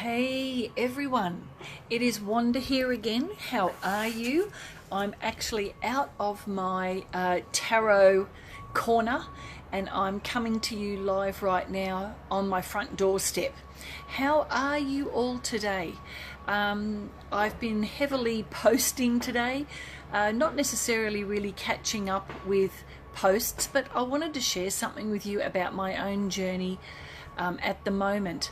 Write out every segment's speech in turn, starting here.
Hey everyone, it is Wanda here again. How are you? I'm actually out of my tarot corner and I'm coming to you live right now on my front doorstep. How are you all today? I've been heavily posting today, not necessarily really catching up with posts, but I wanted to share something with you about my own journey at the moment.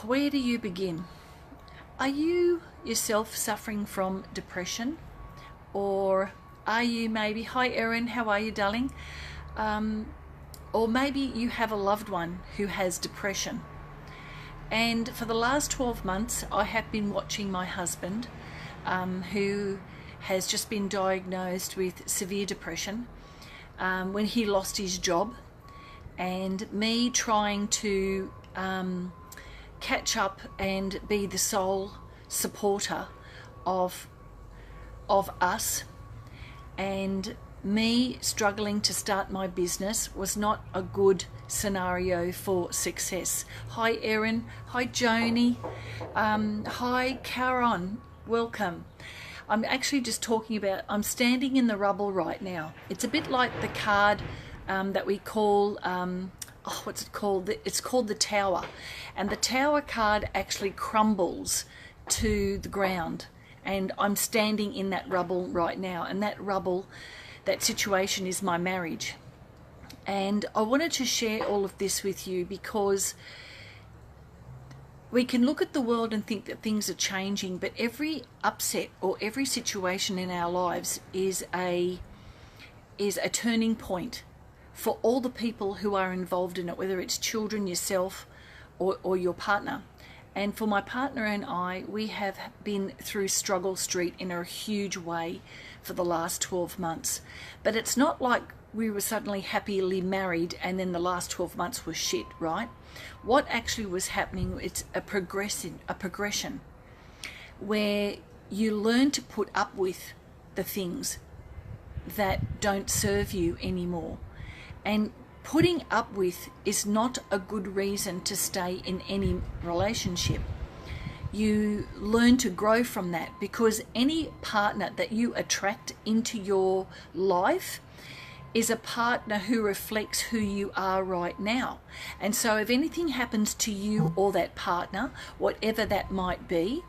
Where do you begin? Are you yourself suffering from depression? Or are you maybe, hi Erin, how are you darling? Or maybe you have a loved one who has depression. And for the last 12 months, I have been watching my husband, who has just been diagnosed with severe depression, when he lost his job, and me trying to catch up and be the sole supporter of us, and me struggling to start my business was not a good scenario for success. Hi Erin, hi Joni, hi Karen, welcome. I'm actually just talking about, I'm standing in the rubble right now. It's a bit like the card that we call, what's it called? It's called the Tower. And the Tower card actually crumbles to the ground. And I'm standing in that rubble right now. And that rubble, that situation is my marriage. And I wanted to share all of this with you because we can look at the world and think that things are changing, but every upset or every situation in our lives is a turning point for all the people who are involved in it, whether it's children, yourself, or your partner. And for my partner and I, we have been through struggle street in a huge way for the last 12 months. But it's not like we were suddenly happily married and then the last 12 months was shit, right? What actually was happening, it's a progression where you learn to put up with the things that don't serve you anymore. And putting up with is not a good reason to stay in any relationship. You learn to grow from that, because any partner that you attract into your life is a partner who reflects who you are right now. And so if anything happens to you or that partner, whatever that might be,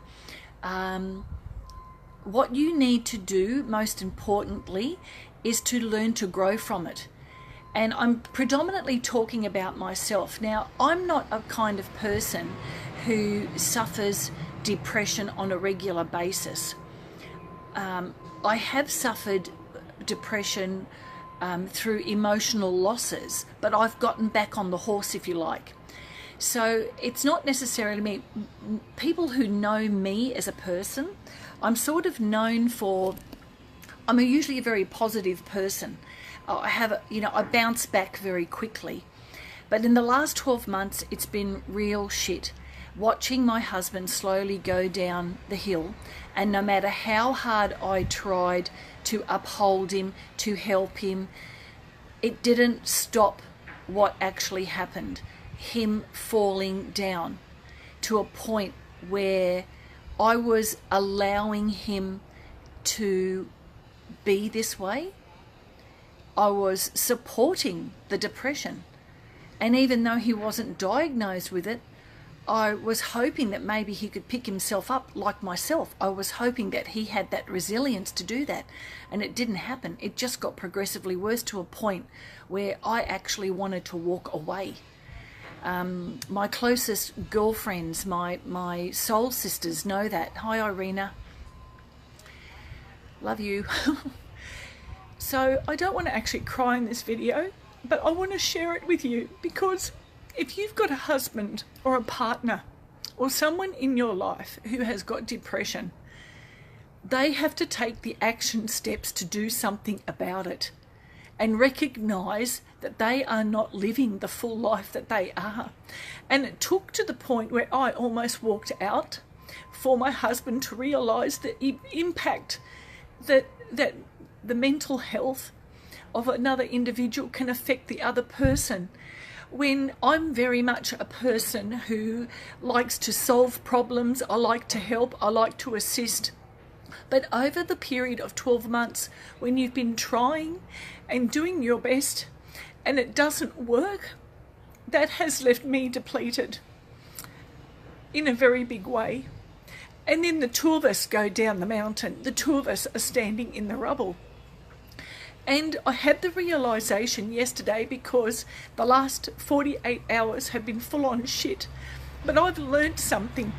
what you need to do most importantly is to learn to grow from it. And I'm predominantly talking about myself. Now, I'm not a kind of person who suffers depression on a regular basis. I have suffered depression through emotional losses, but I've gotten back on the horse, if you like. So it's not necessarily me. People who know me as a person, I'm sort of known for, I'm usually a very positive person. I bounce back very quickly. But in the last 12 months, it's been real shit. Watching my husband slowly go down the hill, and no matter how hard I tried to uphold him, to help him, it didn't stop what actually happened. Him falling down to a point where I was allowing him to be this way. I was supporting the depression. And even though he wasn't diagnosed with it, I was hoping that maybe he could pick himself up like myself. I was hoping that he had that resilience to do that. And it didn't happen. It just got progressively worse to a point where I actually wanted to walk away. My closest girlfriends, my soul sisters know that. Hi, Irina. Love you. So I don't want to actually cry in this video, but I want to share it with you, because if you've got a husband or a partner or someone in your life who has got depression, they have to take the action steps to do something about it and recognize that they are not living the full life that they are. And it took to the point where I almost walked out for my husband to realize the impact that the mental health of another individual can affect the other person. when I'm very much a person who likes to solve problems, I like to help, I like to assist. But over the period of 12 months, when you've been trying and doing your best and it doesn't work, that has left me depleted in a very big way. And then the two of us go down the mountain. The two of us are standing in the rubble. And I had the realisation yesterday, because the last 48 hours have been full on shit. But I've learned something.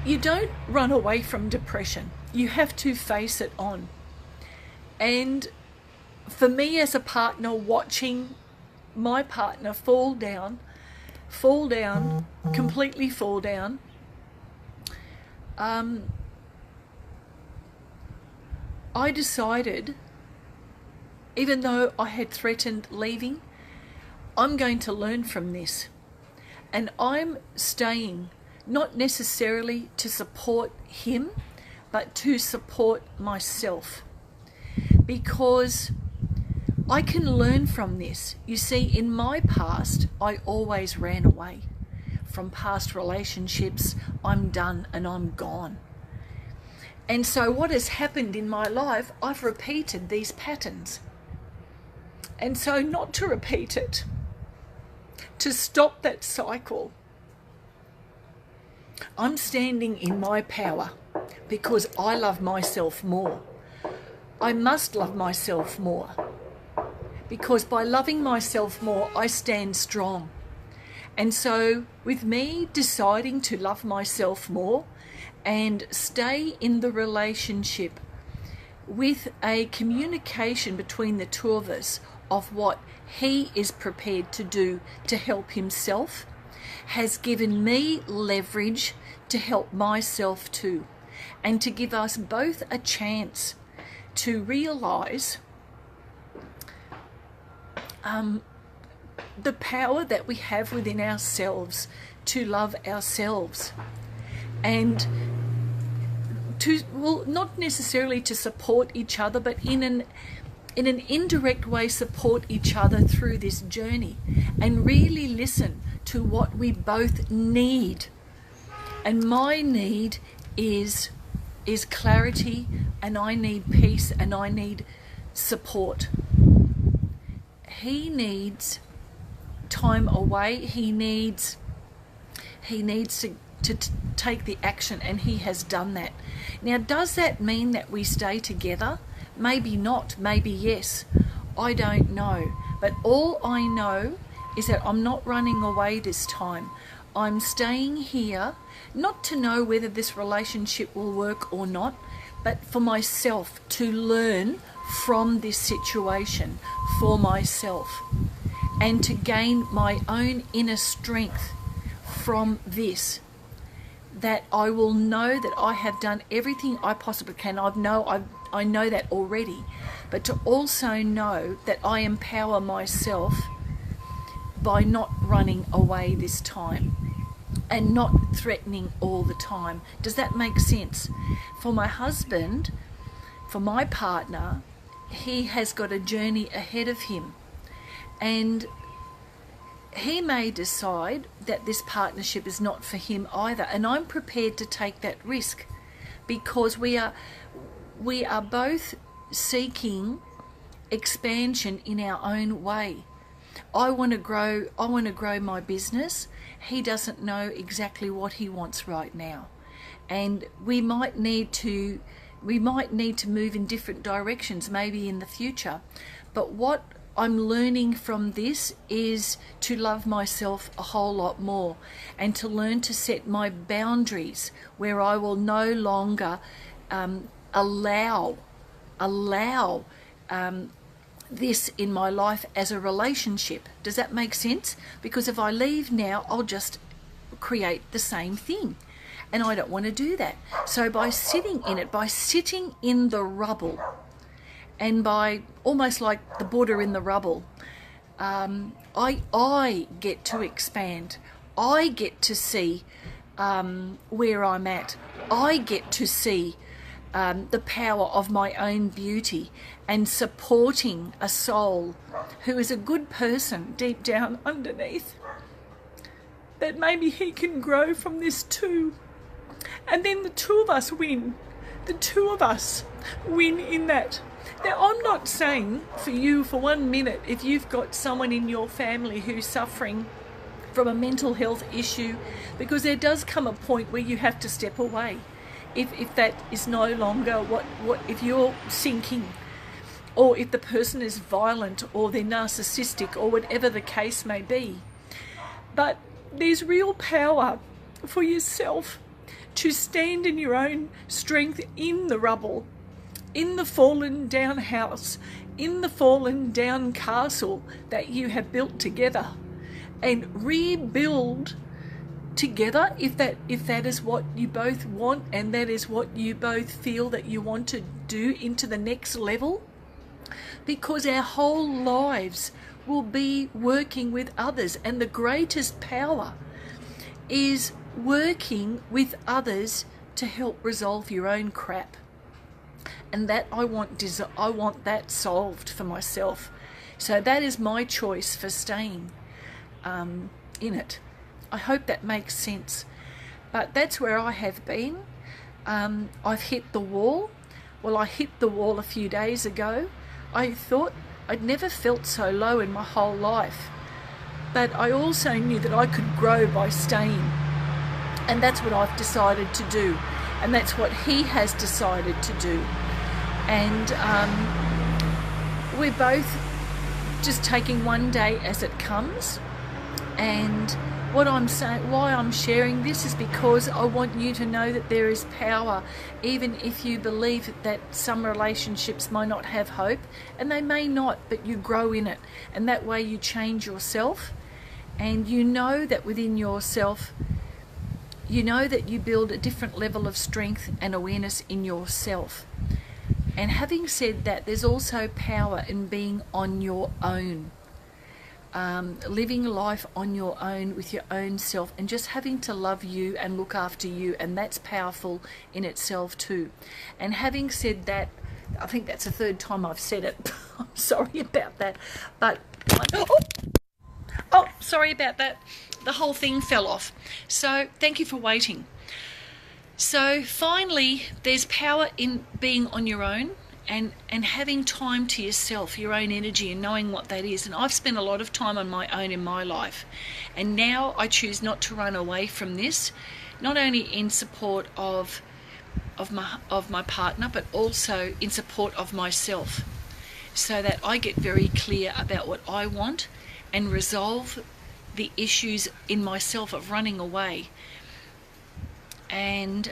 You don't run away from depression. You have to face it on. And for me as a partner, watching my partner fall down, completely fall down, I decided, even though I had threatened leaving, I'm going to learn from this. And I'm staying, not necessarily to support him, but to support myself. Because I can learn from this. You see, in my past, I always ran away from past relationships. I'm done and I'm gone. And so what has happened in my life, I've repeated these patterns. And so not to repeat it, to stop that cycle, I'm standing in my power because I love myself more. I must love myself more, because by loving myself more, I stand strong. And so with me deciding to love myself more and stay in the relationship with a communication between the two of us of what he is prepared to do to help himself, has given me leverage to help myself too, and to give us both a chance to realise the power that we have within ourselves to love ourselves, and to, well, not necessarily to support each other, but in an indirect way support each other through this journey, and really listen to what we both need. And my need is clarity, and I need peace, and I need support. He needs time away. He needs to take the action, and he has done that. Now, does that mean that we stay together? Maybe not, maybe yes. I don't know. But all I know is that I'm not running away this time. I'm staying here, not to know whether this relationship will work or not, but for myself, to learn from this situation for myself, and to gain my own inner strength from this, that I will know that I have done everything I possibly can. I know that already, but to also know that I empower myself by not running away this time and not threatening all the time. Does that make sense? For my husband, for my partner, he has got a journey ahead of him, and he may decide that this partnership is not for him either, and I'm prepared to take that risk, because we are both seeking expansion in our own way. I want to grow my business. He doesn't know exactly what he wants right now, and we might need to move in different directions maybe in the future. But what I'm learning from this is to love myself a whole lot more, and to learn to set my boundaries where I will no longer allow this in my life as a relationship. Does that make sense? Because if I leave now, I'll just create the same thing, and I don't want to do that. So by sitting in it, by sitting in the rubble, and by almost like the Buddha in the rubble, I get to expand. I get to see where I'm at. I get to see the power of my own beauty and supporting a soul who is a good person deep down underneath, that maybe he can grow from this too. And then the two of us win. The two of us win in that. Now, I'm not saying for you for 1 minute, if you've got someone in your family who's suffering from a mental health issue, because there does come a point where you have to step away. If that is no longer what if you're sinking, or if the person is violent or they're narcissistic or whatever the case may be. But there's real power for yourself to stand in your own strength in the rubble, in the fallen down house, in the fallen down castle that you have built together, and rebuild together if that is what you both want, and that is what you both feel that you want to do into the next level. Because our whole lives will be working with others, and the greatest power is working with others to help resolve your own crap. And that I want that solved for myself. So that is my choice for staying in it. I hope that makes sense. But that's where I have been. I've hit the wall. Well, I hit the wall a few days ago. I thought I'd never felt so low in my whole life. But I also knew that I could grow by staying. And that's what I've decided to do. And that's what he has decided to do. And we're both just taking one day as it comes. And what I'm saying, why I'm sharing this, is because I want you to know that there is power, even if you believe that some relationships might not have hope, and they may not, but you grow in it. And that way you change yourself, and you know that within yourself, you know that you build a different level of strength and awareness in yourself. And having said that, there's also power in being on your own. Living life on your own with your own self, and just having to love you and look after you, and that's powerful in itself too. And having said that, I think that's the third time I've said it. I'm sorry about that, but sorry about that. The whole thing fell off. So thank you for waiting. So finally, there's power in being on your own and having time to yourself, your own energy, and knowing what that is. And I've spent a lot of time on my own in my life, and now I choose not to run away from this, not only in support of my partner, but also in support of myself, so that I get very clear about what I want and resolve the issues in myself of running away. And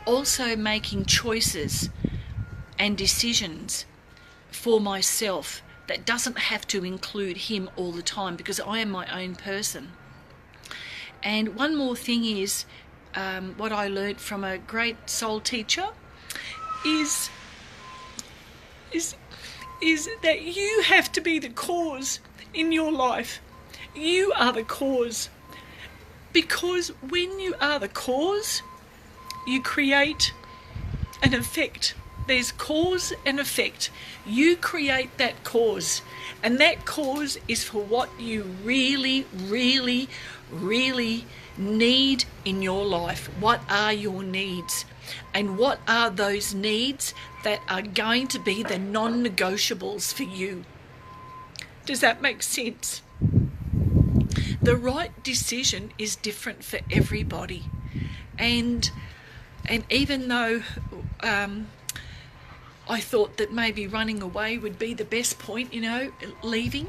also making choices and decisions for myself that doesn't have to include him all the time, because I am my own person. And one more thing is, what I learned from a great soul teacher is that you have to be the cause in your life. You are the cause. Because when you are the cause, you create an effect. There's cause and effect. You create that cause. And that cause is for what you really, really, really need in your life. What are your needs? And what are those needs that are going to be the non-negotiables for you? Does that make sense? The right decision is different for everybody. And even though I thought that maybe running away would be the best point, leaving,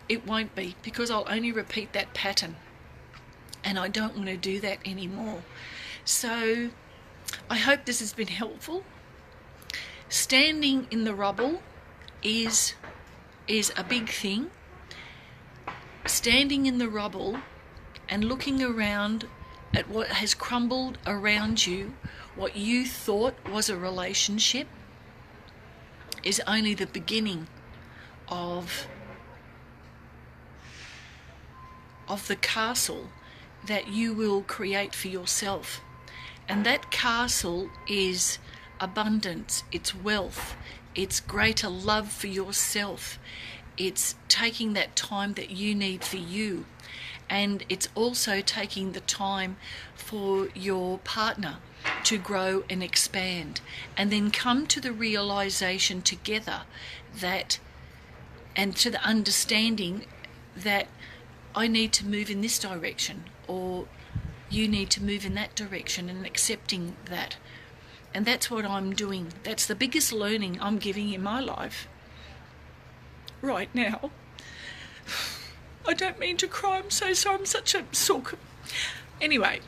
it won't be, because I'll only repeat that pattern. And I don't want to do that anymore. So I hope this has been helpful. Standing in the rubble is a big thing. Standing in the rubble and looking around at what has crumbled around you, what you thought was a relationship, is only the beginning of the castle that you will create for yourself. And that castle is abundance, it's wealth, it's greater love for yourself, it's taking that time that you need for you, and it's also taking the time for your partner to grow and expand, and then come to the realization together that, and to the understanding that I need to move in this direction, or you need to move in that direction, and accepting that. And that's what I'm doing. That's the biggest learning I'm giving in my life right now. I don't mean to cry, I'm so sorry, I'm such a sook. Anyway,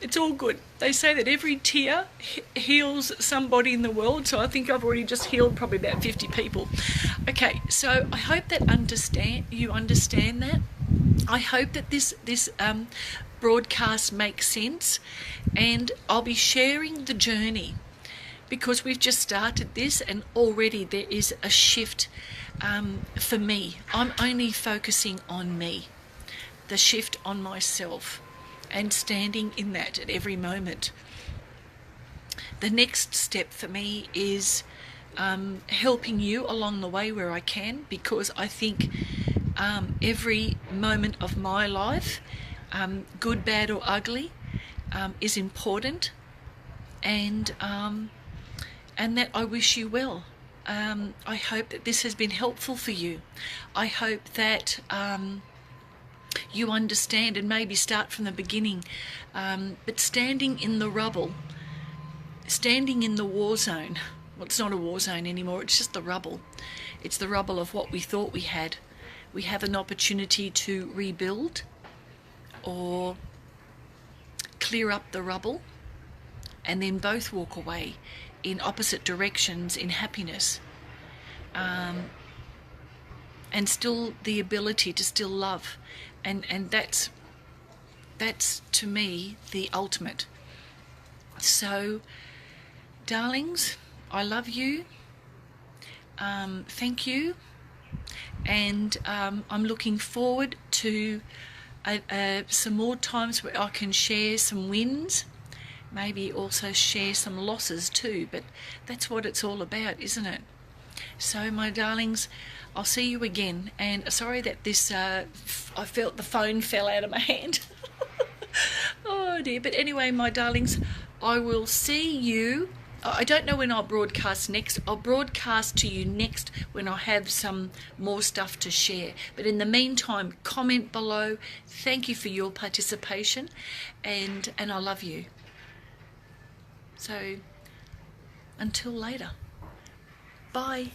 it's all good. They say that every tear heals somebody in the world, so I think I've already just healed probably about 50 people. Okay, so I hope that you understand that. I hope that this broadcast makes sense, and I'll be sharing the journey, because we've just started this and already there is a shift for me. I'm only focusing on me, the shift on myself, and standing in that at every moment. The next step for me is helping you along the way where I can, because I think every moment of my life, good, bad or ugly, is important, and that I wish you well. I hope that this has been helpful for you. I hope that you understand and maybe start from the beginning, but standing in the rubble, standing in the war zone. Well, it's not a war zone anymore, it's just the rubble. It's the rubble of what we thought we had. We have an opportunity to rebuild or clear up the rubble, and then both walk away in opposite directions in happiness, and still the ability to still love, and that's to me the ultimate. So darlings, I love you, thank you, and I'm looking forward to some more times where I can share some wins, maybe also share some losses too, but that's what it's all about, isn't it? So my darlings, I'll see you again, and sorry that this I felt the phone fell out of my hand. Oh dear. But anyway, my darlings, I will see you. I don't know when I'll broadcast next. I'll broadcast to you next when I have some more stuff to share. But in the meantime, comment below. Thank you for your participation, and I love you. So until later, bye.